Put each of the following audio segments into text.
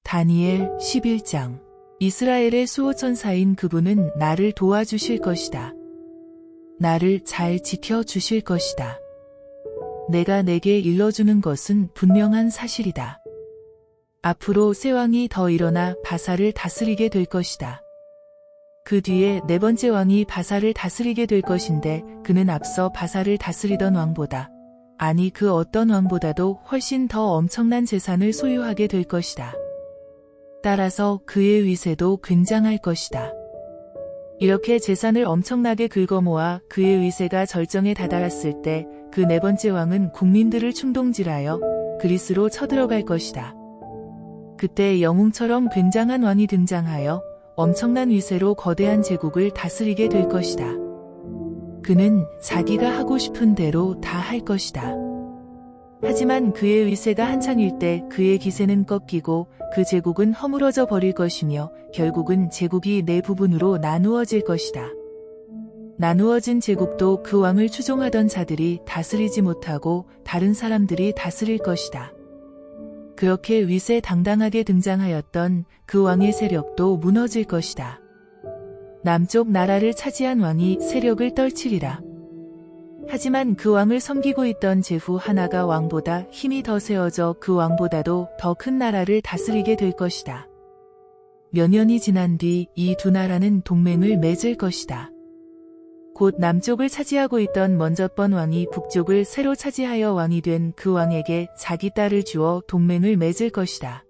다니엘 11장. 이스라엘의 수호천사인 그분은 나를 도와주실 것이다. 나를 잘 지켜주실 것이다. 내가 내게 일러주는 것은 분명한 사실이다. 앞으로 새 왕이 더 일어나 바사를 다스리게 될 것이다. 그 뒤에 네 번째 왕이 바사를 다스리게 될 것인데 그는 앞서 바사를 다스리던 왕보다, 아니 그 어떤 왕보다도 훨씬 더 엄청난 재산을 소유하게 될 것이다. 따라서 그의 위세도 굉장할 것이다. 이렇게 재산을 엄청나게 긁어모아 그의 위세가 절정에 다다랐을 때 그 네 번째 왕은 국민들을 충동질하여 그리스로 쳐들어갈 것이다. 그때 영웅처럼 굉장한 왕이 등장하여 엄청난 위세로 거대한 제국을 다스리게 될 것이다. 그는 자기가 하고 싶은 대로 다 할 것이다. 하지만 그의 위세가 한창일 때 그의 기세는 꺾이고 그 제국은 허물어져 버릴 것이며 결국은 제국이 네 부분으로 나누어질 것이다. 나누어진 제국도 그 왕을 추종하던 자들이 다스리지 못하고 다른 사람들이 다스릴 것이다. 그렇게 위세당당하게 등장하였던 그 왕의 세력도 무너질 것이다. 남쪽 나라를 차지한 왕이 세력을 떨치리라. 하지만 그 왕을 섬기고 있던 제후 하나가 왕보다 힘이 더 세워져 그 왕보다도 더 큰 나라를 다스리게 될 것이다. 몇 년이 지난 뒤 이 두 나라는 동맹을 맺을 것이다. 곧 남쪽을 차지하고 있던 먼저번 왕이 북쪽을 새로 차지하여 왕이 된 그 왕에게 자기 딸을 주어 동맹을 맺을 것이다.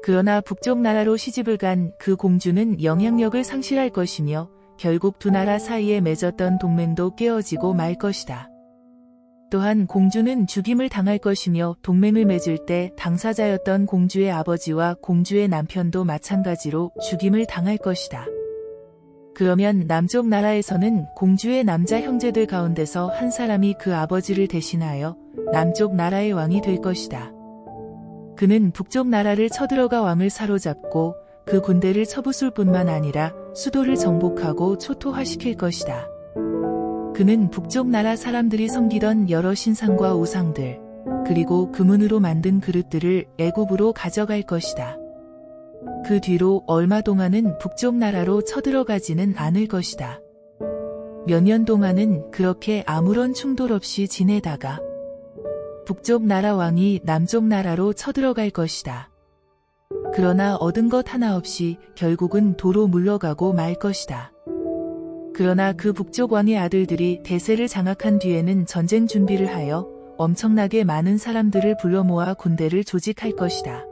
그러나 북쪽 나라로 시집을 간 그 공주는 영향력을 상실할 것이며 결국 두 나라 사이에 맺었던 동맹도 깨어지고 말 것이다. 또한 공주는 죽임을 당할 것이며 동맹을 맺을 때 당사자였던 공주의 아버지와 공주의 남편도 마찬가지로 죽임을 당할 것이다. 그러면 남쪽 나라에서는 공주의 남자 형제들 가운데서 한 사람이 그 아버지를 대신하여 남쪽 나라의 왕이 될 것이다. 그는 북쪽 나라를 쳐들어가 왕을 사로잡고 그 군대를 쳐부술 뿐만 아니라 수도를 정복하고 초토화시킬 것이다. 그는 북쪽 나라 사람들이 섬기던 여러 신상과 우상들, 그리고 금은으로 만든 그릇들을 애굽으로 가져갈 것이다. 그 뒤로 얼마 동안은 북쪽 나라로 쳐들어가지는 않을 것이다. 몇 년 동안은 그렇게 아무런 충돌 없이 지내다가 북쪽 나라 왕이 남쪽 나라로 쳐들어갈 것이다. 그러나 얻은 것 하나 없이 결국은 도로 물러가고 말 것이다. 그러나 그 북쪽 왕의 아들들이 대세를 장악한 뒤에는 전쟁 준비를 하여 엄청나게 많은 사람들을 불러 모아 군대를 조직할 것이다.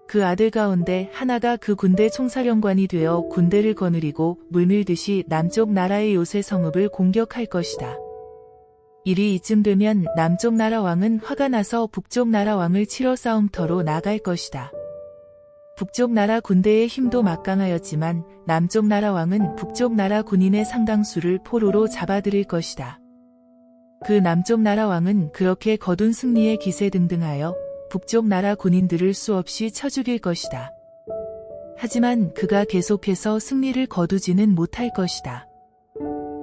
그 아들 가운데 하나가 그 군대 총사령관이 되어 군대를 거느리고 물밀듯이 남쪽 나라의 요새 성읍을 공격할 것이다. 일이 이쯤 되면 남쪽 나라 왕은 화가 나서 북쪽 나라 왕을 치러 싸움터로 나갈 것이다. 북쪽 나라 군대의 힘도 막강하였지만 남쪽 나라 왕은 북쪽 나라 군인의 상당수를 포로로 잡아들일 것이다. 그 남쪽 나라 왕은 그렇게 거둔 승리의 기세 등등하여 북쪽 나라 군인들을 수없이 쳐 죽일 것이다. 하지만 그가 계속해서 승리를 거두지는 못할 것이다.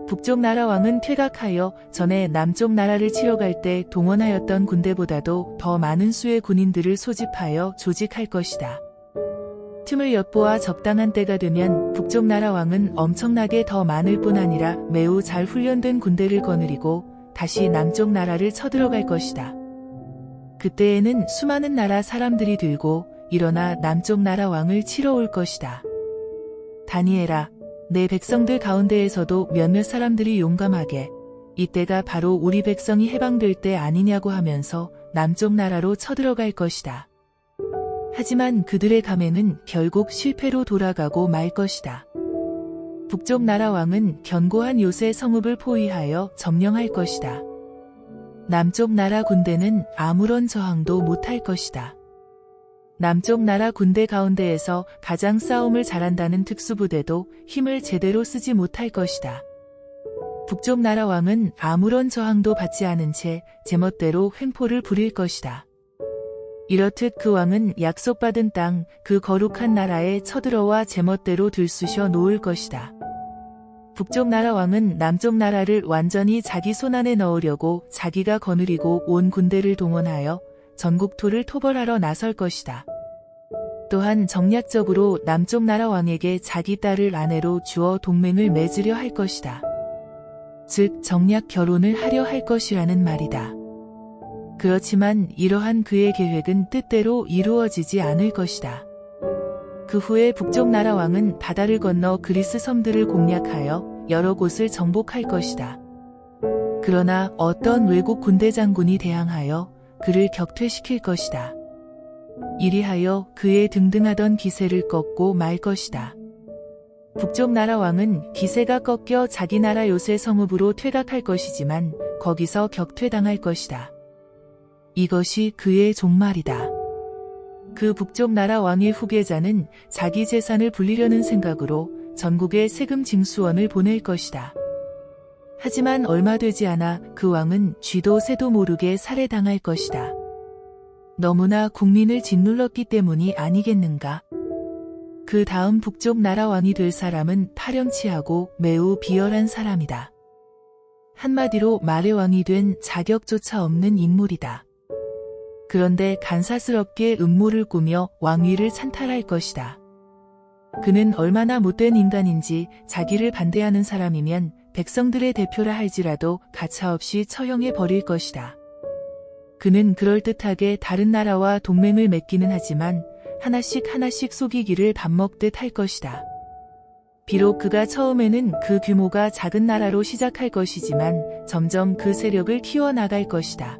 북쪽 나라 왕은 퇴각하여 전에 남쪽 나라를 치러 갈 때 동원하였던 군대보다도 더 많은 수의 군인들을 소집하여 조직할 것이다. 틈을 엿보아 적당한 때가 되면 북쪽 나라 왕은 엄청나게 더 많을 뿐 아니라 매우 잘 훈련된 군대를 거느리고 다시 남쪽 나라를 쳐들어갈 것이다. 그때에는 수많은 나라 사람들이 들고 일어나 남쪽 나라 왕을 치러 올 것이다. 다니엘아, 내 백성들 가운데에서도 몇몇 사람들이 용감하게 이때가 바로 우리 백성이 해방될 때 아니냐고 하면서 남쪽 나라로 쳐들어갈 것이다. 하지만 그들의 감행은 결국 실패로 돌아가고 말 것이다. 북쪽 나라 왕은 견고한 요새 성읍을 포위하여 점령할 것이다. 남쪽 나라 군대는 아무런 저항도 못할 것이다. 남쪽 나라 군대 가운데에서 가장 싸움을 잘한다는 특수부대도 힘을 제대로 쓰지 못할 것이다. 북쪽 나라 왕은 아무런 저항도 받지 않은 채 제멋대로 횡포를 부릴 것이다. 이렇듯 그 왕은 약속받은 땅, 그 거룩한 나라에 쳐들어와 제멋대로 들쑤셔 놓을 것이다. 북쪽 나라 왕은 남쪽 나라를 완전히 자기 손안에 넣으려고 자기가 거느리고 온 군대를 동원하여 전국토를 토벌하러 나설 것이다. 또한 정략적으로 남쪽 나라 왕에게 자기 딸을 아내로 주어 동맹을 맺으려 할 것이다. 즉 정략 결혼을 하려 할 것이라는 말이다. 그렇지만 이러한 그의 계획은 뜻대로 이루어지지 않을 것이다. 그 후에 북쪽 나라 왕은 바다를 건너 그리스 섬들을 공략하여 여러 곳을 정복할 것이다. 그러나 어떤 외국 군대 장군이 대항하여 그를 격퇴시킬 것이다. 이리하여 그의 등등하던 기세를 꺾고 말 것이다. 북쪽 나라 왕은 기세가 꺾여 자기 나라 요새 성읍으로 퇴각할 것이지만 거기서 격퇴당할 것이다. 이것이 그의 종말이다. 그 북쪽 나라 왕의 후계자는 자기 재산을 불리려는 생각으로 전국에 세금 징수원을 보낼 것이다. 하지만 얼마 되지 않아 그 왕은 쥐도 새도 모르게 살해당할 것이다. 너무나 국민을 짓눌렀기 때문이 아니겠는가? 그 다음 북쪽 나라 왕이 될 사람은 파렴치하고 매우 비열한 사람이다. 한마디로 말의 왕이 된 자격조차 없는 인물이다. 그런데 간사스럽게 음모를 꾸며 왕위를 찬탈할 것이다. 그는 얼마나 못된 인간인지 자기를 반대하는 사람이면 백성들의 대표라 할지라도 가차없이 처형해 버릴 것이다. 그는 그럴듯하게 다른 나라와 동맹을 맺기는 하지만 하나씩 하나씩 속이기를 밥 먹듯 할 것이다. 비록 그가 처음에는 그 규모가 작은 나라로 시작할 것이지만 점점 그 세력을 키워나갈 것이다.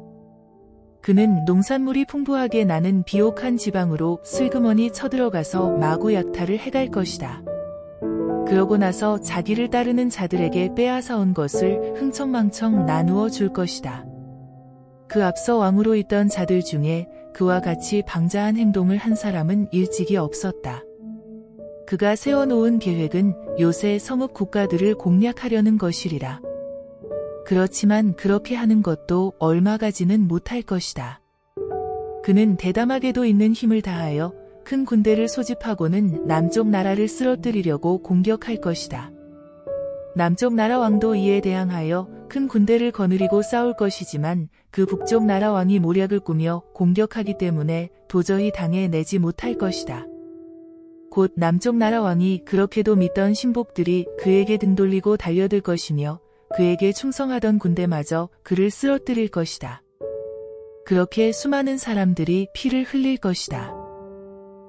그는 농산물이 풍부하게 나는 비옥한 지방으로 슬그머니 쳐들어가서 마구 약탈을 해갈 것이다. 그러고 나서 자기를 따르는 자들에게 빼앗아온 것을 흥청망청 나누어 줄 것이다. 그 앞서 왕으로 있던 자들 중에 그와 같이 방자한 행동을 한 사람은 일찍이 없었다. 그가 세워놓은 계획은 요새 성읍 국가들을 공략하려는 것이리라. 그렇지만 그렇게 하는 것도 얼마 가지는 못할 것이다. 그는 대담하게도 있는 힘을 다하여 큰 군대를 소집하고는 남쪽 나라를 쓰러뜨리려고 공격할 것이다. 남쪽 나라 왕도 이에 대항하여 큰 군대를 거느리고 싸울 것이지만 그 북쪽 나라 왕이 모략을 꾸며 공격하기 때문에 도저히 당해내지 못할 것이다. 곧 남쪽 나라 왕이 그렇게도 믿던 신복들이 그에게 등 돌리고 달려들 것이며 그에게 충성하던 군대마저 그를 쓰러뜨릴 것이다. 그렇게 수많은 사람들이 피를 흘릴 것이다.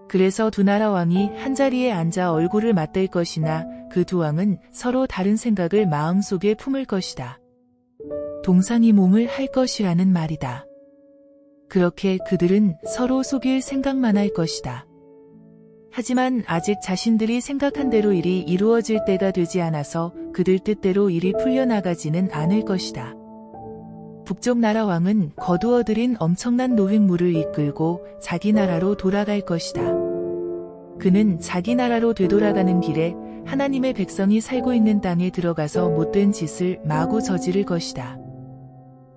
그래서 두 나라 왕이 한자리에 앉아 얼굴을 맞댈 것이나 그 두 왕은 서로 다른 생각을 마음속에 품을 것이다. 동상이몽을 할 것이라는 말이다. 그렇게 그들은 서로 속일 생각만 할 것이다. 하지만 아직 자신들이 생각한 대로 일이 이루어질 때가 되지 않아서 그들 뜻대로 일이 풀려나가지는 않을 것이다. 북쪽 나라 왕은 거두어들인 엄청난 노획물을 이끌고 자기 나라로 돌아갈 것이다. 그는 자기 나라로 되돌아가는 길에 하나님의 백성이 살고 있는 땅에 들어가서 못된 짓을 마구 저지를 것이다.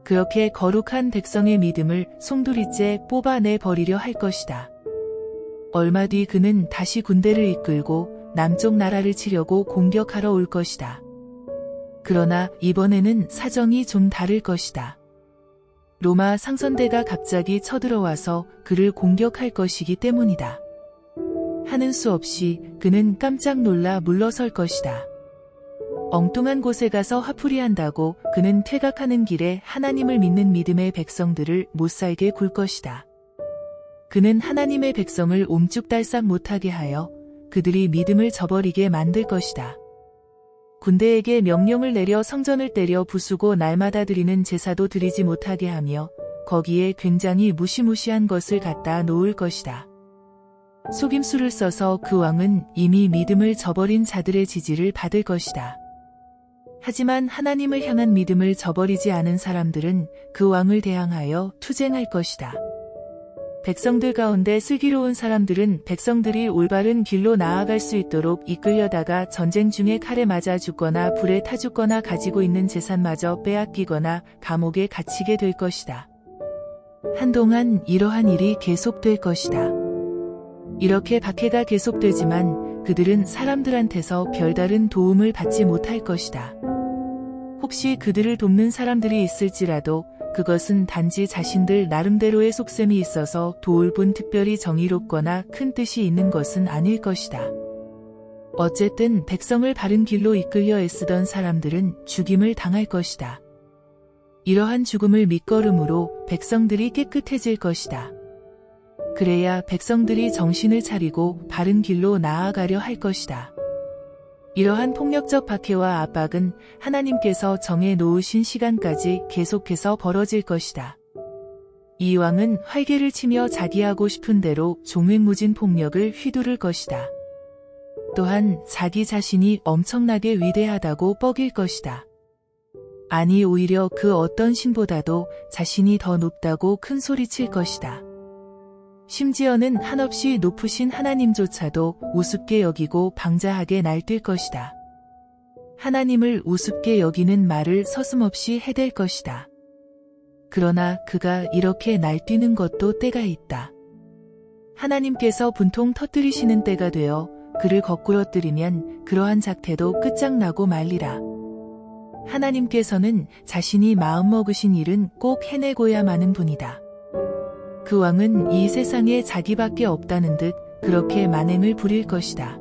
그렇게 거룩한 백성의 믿음을 송두리째 뽑아내 버리려 할 것이다. 얼마 뒤 그는 다시 군대를 이끌고 남쪽 나라를 치려고 공격하러 올 것이다. 그러나 이번에는 사정이 좀 다를 것이다. 로마 상선대가 갑자기 쳐들어와서 그를 공격할 것이기 때문이다. 하는 수 없이 그는 깜짝 놀라 물러설 것이다. 엉뚱한 곳에 가서 화풀이한다고 그는 퇴각하는 길에 하나님을 믿는 믿음의 백성들을 못살게 굴 것이다. 그는 하나님의 백성을 옴쭉달싹 못하게 하여 그들이 믿음을 저버리게 만들 것이다. 군대에게 명령을 내려 성전을 때려 부수고 날마다 드리는 제사도 드리지 못하게 하며 거기에 굉장히 무시무시한 것을 갖다 놓을 것이다. 속임수를 써서 그 왕은 이미 믿음을 저버린 자들의 지지를 받을 것이다. 하지만 하나님을 향한 믿음을 저버리지 않은 사람들은 그 왕을 대항하여 투쟁할 것이다. 백성들 가운데 슬기로운 사람들은 백성들이 올바른 길로 나아갈 수 있도록 이끌려다가 전쟁 중에 칼에 맞아 죽거나 불에 타 죽거나 가지고 있는 재산마저 빼앗기거나 감옥에 갇히게 될 것이다. 한동안 이러한 일이 계속될 것이다. 이렇게 박해가 계속되지만 그들은 사람들한테서 별다른 도움을 받지 못할 것이다. 혹시 그들을 돕는 사람들이 있을지라도 그것은 단지 자신들 나름대로의 속셈이 있어서 도울 뿐 특별히 정의롭거나 큰 뜻이 있는 것은 아닐 것이다. 어쨌든 백성을 바른 길로 이끌려 애쓰던 사람들은 죽임을 당할 것이다. 이러한 죽음을 밑거름으로 백성들이 깨끗해질 것이다. 그래야 백성들이 정신을 차리고 바른 길로 나아가려 할 것이다. 이러한 폭력적 박해와 압박은 하나님께서 정해 놓으신 시간까지 계속해서 벌어질 것이다. 이 왕은 활개를 치며 자기 하고 싶은 대로 종횡무진 폭력을 휘두를 것이다. 또한 자기 자신이 엄청나게 위대하다고 뻐길 것이다. 아니 오히려 그 어떤 신보다도 자신이 더 높다고 큰 소리칠 것이다. 심지어는 한없이 높으신 하나님조차도 우습게 여기고 방자하게 날뛸 것이다. 하나님을 우습게 여기는 말을 서슴없이 해댈 것이다. 그러나 그가 이렇게 날뛰는 것도 때가 있다. 하나님께서 분통 터뜨리시는 때가 되어 그를 거꾸러뜨리면 그러한 작태도 끝장나고 말리라. 하나님께서는 자신이 마음먹으신 일은 꼭 해내고야 마는 분이다. 그 왕은 이 세상에 자기밖에 없다는 듯 그렇게 만행을 부릴 것이다.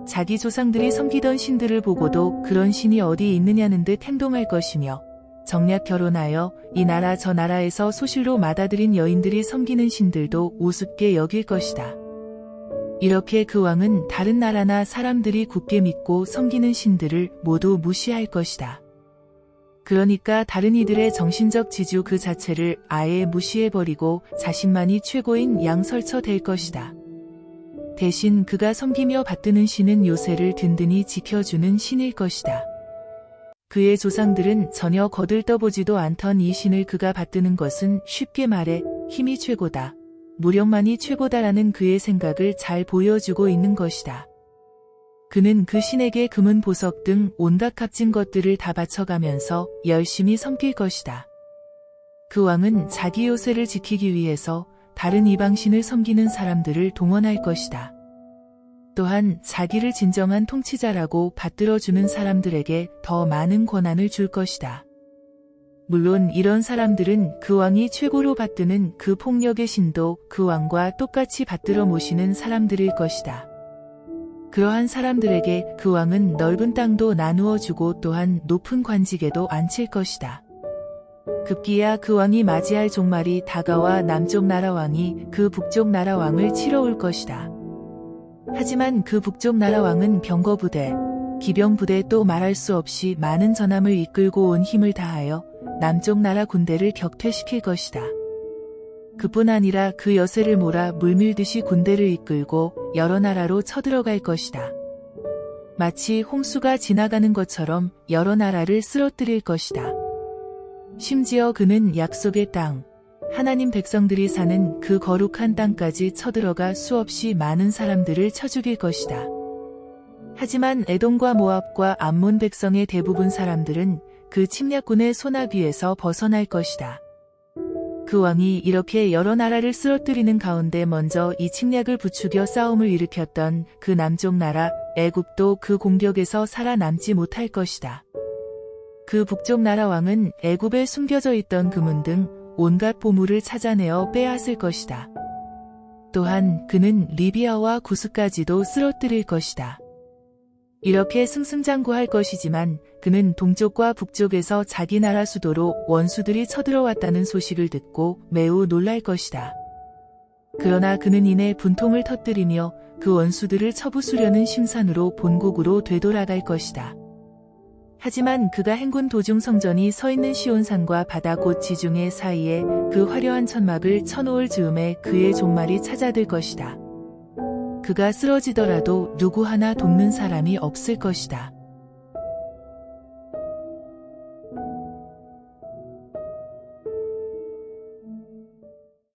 자기 조상들이 섬기던 신들을 보고도 그런 신이 어디 있느냐는 듯 행동할 것이며 정략 결혼하여 이 나라 저 나라에서 소실로 맏아들인 여인들이 섬기는 신들도 우습게 여길 것이다. 이렇게 그 왕은 다른 나라나 사람들이 굳게 믿고 섬기는 신들을 모두 무시할 것이다. 그러니까 다른 이들의 정신적 지주 그 자체를 아예 무시해버리고 자신만이 최고인 양설처될 것이다. 대신 그가 섬기며 받드는 신은 요새를 든든히 지켜주는 신일 것이다. 그의 조상들은 전혀 거들떠보지도 않던 이 신을 그가 받드는 것은 쉽게 말해 힘이 최고다, 무력만이 최고다라는 그의 생각을 잘 보여주고 있는 것이다. 그는 그 신에게 금은 보석 등 온갖 값진 것들을 다 바쳐가면서 열심히 섬길 것이다. 그 왕은 자기 요새를 지키기 위해서 다른 이방신을 섬기는 사람들을 동원할 것이다. 또한 자기를 진정한 통치자라고 받들어주는 사람들에게 더 많은 권한을 줄 것이다. 물론 이런 사람들은 그 왕이 최고로 받드는 그 폭력의 신도 그 왕과 똑같이 받들어 모시는 사람들일 것이다. 그러한 사람들에게 그 왕은 넓은 땅도 나누어 주고 또한 높은 관직에도 앉힐 것이다. 급기야 그 왕이 맞이할 종말이 다가와 남쪽 나라 왕이 그 북쪽 나라 왕을 치러 올 것이다. 하지만 그 북쪽 나라 왕은 병거부대, 기병부대 또 말할 수 없이 많은 전함을 이끌고 온 힘을 다하여 남쪽 나라 군대를 격퇴시킬 것이다. 그뿐 아니라 그 여세를 몰아 물밀듯이 군대를 이끌고 여러 나라로 쳐들어갈 것이다. 마치 홍수가 지나가는 것처럼 여러 나라를 쓰러뜨릴 것이다. 심지어 그는 약속의 땅, 하나님 백성들이 사는 그 거룩한 땅까지 쳐들어가 수없이 많은 사람들을 쳐 죽일 것이다. 하지만 에돔과 모압과 암몬 백성의 대부분 사람들은 그 침략군의 손아귀에서 벗어날 것이다. 그 왕이 이렇게 여러 나라를 쓰러뜨리는 가운데 먼저 이 침략을 부추겨 싸움을 일으켰던 그 남쪽 나라 애굽도 그 공격에서 살아남지 못할 것이다. 그 북쪽 나라 왕은 애굽에 숨겨져 있던 금은 등 온갖 보물을 찾아내어 빼앗을 것이다. 또한 그는 리비아와 구스까지도 쓰러뜨릴 것이다. 이렇게 승승장구할 것이지만 그는 동쪽과 북쪽에서 자기 나라 수도로 원수들이 쳐들어왔다는 소식을 듣고 매우 놀랄 것이다. 그러나 그는 이내 분통을 터뜨리며 그 원수들을 쳐부수려는 심산으로 본국으로 되돌아갈 것이다. 하지만 그가 행군 도중 성전이 서 있는 시온산과 바다 곧 지중해 사이에 그 화려한 천막을 쳐놓을 즈음에 그의 종말이 찾아들 것이다. 그가 쓰러지더라도 누구 하나 돕는 사람이 없을 것이다.